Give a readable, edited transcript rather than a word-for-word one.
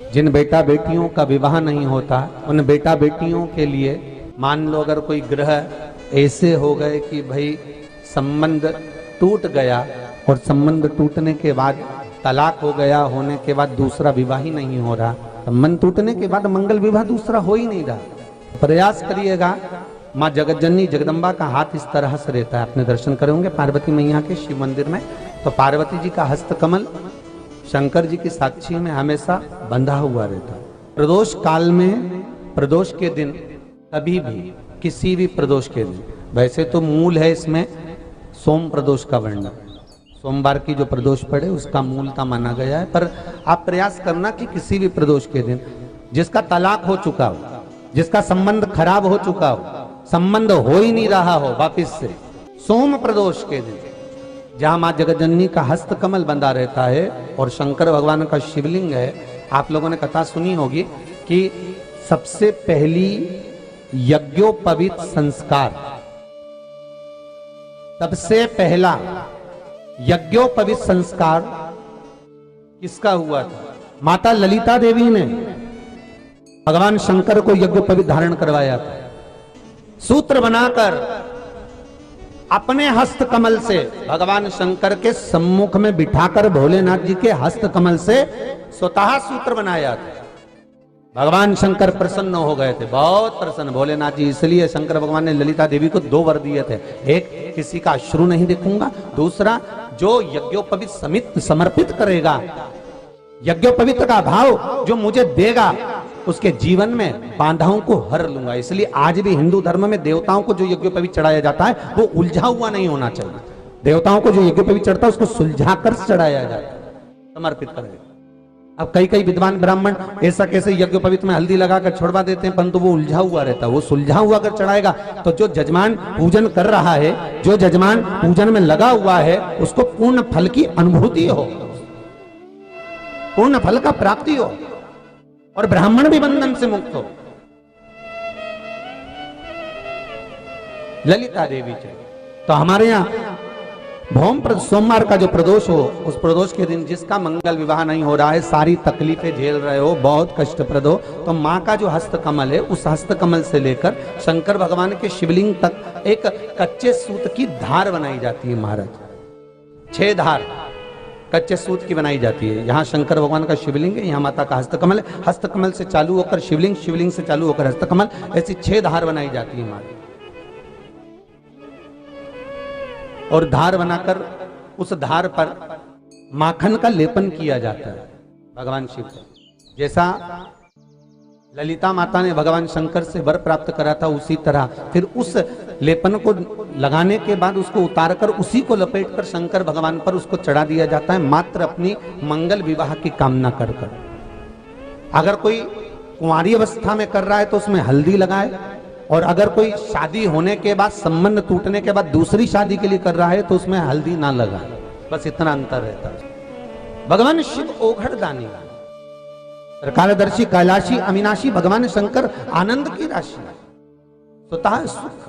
जिन बेटा बेटियों का विवाह नहीं होता उन बेटा बेटियों के लिए मान लो अगर कोई ग्रह ऐसे हो गए कि भाई संबंध टूट गया और संबंध टूटने के बाद तलाक हो गया, होने के बाद दूसरा विवाह ही नहीं हो रहा, संबंध टूटने के बाद मंगल विवाह दूसरा हो ही नहीं रहा, प्रयास करिएगा। माँ जगतजननी जगदम्बा का हाथ इस तरह से रहता है, आपने दर्शन करे होंगे पार्वती मैया के शिव मंदिर में, तो पार्वती जी का हस्तकमल शंकर जी की साक्षी में हमेशा बंधा हुआ रहता है। प्रदोष काल में, प्रदोष के दिन कभी भी, किसी भी प्रदोष के दिन, वैसे तो मूल है इसमें सोम प्रदोष का वर्णन, सोमवार की जो प्रदोष पड़े उसका मूलता माना गया है, पर आप प्रयास करना कि किसी भी प्रदोष के दिन जिसका तलाक हो चुका हो, जिसका संबंध खराब हो चुका हो, संबंध हो ही नहीं रहा हो वापिस से, सोम प्रदोष के दिन जहां मां जगतजननी का हस्तकमल बंधा रहता है और शंकर भगवान का शिवलिंग है। आप लोगों ने कथा सुनी होगी कि सबसे पहली यज्ञोपवीत संस्कार, सबसे पहला यज्ञोपवीत संस्कार किसका हुआ था? माता ललिता देवी ने भगवान शंकर को यज्ञोपवीत धारण करवाया था। सूत्र बनाकर अपने हस्त कमल से भगवान शंकर के सम्मुख में बिठाकर भोलेनाथ जी के हस्त कमल से स्वतः सूत्र बनाया था। भगवान शंकर प्रसन्न हो गए थे, बहुत प्रसन्न भोलेनाथ जी, इसलिए शंकर भगवान ने ललिता देवी को 2 वर दिए थे, एक किसी का अश्रु नहीं देखूंगा, दूसरा जो यज्ञोपवीत समित समर्पित करेगा, यज्ञोपवीत का भाव जो मुझे देगा उसके जीवन में बाधाओं को हर लूंगा। इसलिए आज भी हिंदू धर्म में देवताओं को जो यज्ञोपवीत चढ़ाया जाता है वो उलझा हुआ नहीं होना चाहिए। देवताओं को जो यज्ञोपवीत चढ़ता है उसको सुलझा कर चढ़ाया जाता है, समर्पित करेगा। अब कई विद्वान ब्राह्मण ऐसा कैसे यज्ञोपवीत में हल्दी लगाकर छोड़वा देते हैं, परंतु वो उलझा हुआ रहता है, वो सुलझा हुआ अगर चढ़ाएगा तो जो जजमान पूजन कर रहा है, जो जजमान पूजन में लगा हुआ है, उसको पूर्ण फल की अनुभूति हो, पूर्ण फल का प्राप्ति हो और ब्राह्मण भी बंधन से मुक्त हो। ललिता देवी चाहिए। तो हमारे यहाँ भौम सोमवार का जो प्रदोष हो, उस प्रदोष के दिन जिसका मंगल विवाह नहीं हो रहा है, सारी तकलीफें झेल रहे हो, बहुत कष्टप्रद हो, तो माँ का जो हस्तकमल है उस हस्तकमल से लेकर शंकर भगवान के शिवलिंग तक एक कच्चे सूत की धार बनाई जाती है महाराज। 6 धार कच्चे सूत की बनाई जाती है। यहाँ शंकर भगवान का शिवलिंग है, यहाँ माता का हस्तकमल है, हस्तकमल से चालू होकर शिवलिंग, शिवलिंग से चालू होकर हस्तकमल, ऐसी 6 धार बनाई जाती है हमारी। और धार बनाकर उस धार पर माखन का लेपन किया जाता है भगवान शिव को। जैसा ललिता माता ने भगवान शंकर से वर प्राप्त करा था, उसी तरह फिर उस लेपन को लगाने के बाद उसको उतारकर उसी को लपेटकर शंकर भगवान पर उसको चढ़ा दिया जाता है, मात्र अपनी मंगल विवाह की कामना कर कर। अगर कोई कुंवारी अवस्था में कर रहा है तो उसमें हल्दी लगाए, और अगर कोई शादी होने के बाद, संबंध टूटने के बाद दूसरी शादी के लिए कर रहा है तो उसमें हल्दी ना लगाए, बस इतना अंतर रहता है। भगवान शिव ओघड़ दानी, कालदर्शी, कैलाशी, अविनाशी, भगवान शंकर आनंद की राशि, स्वतः सुख।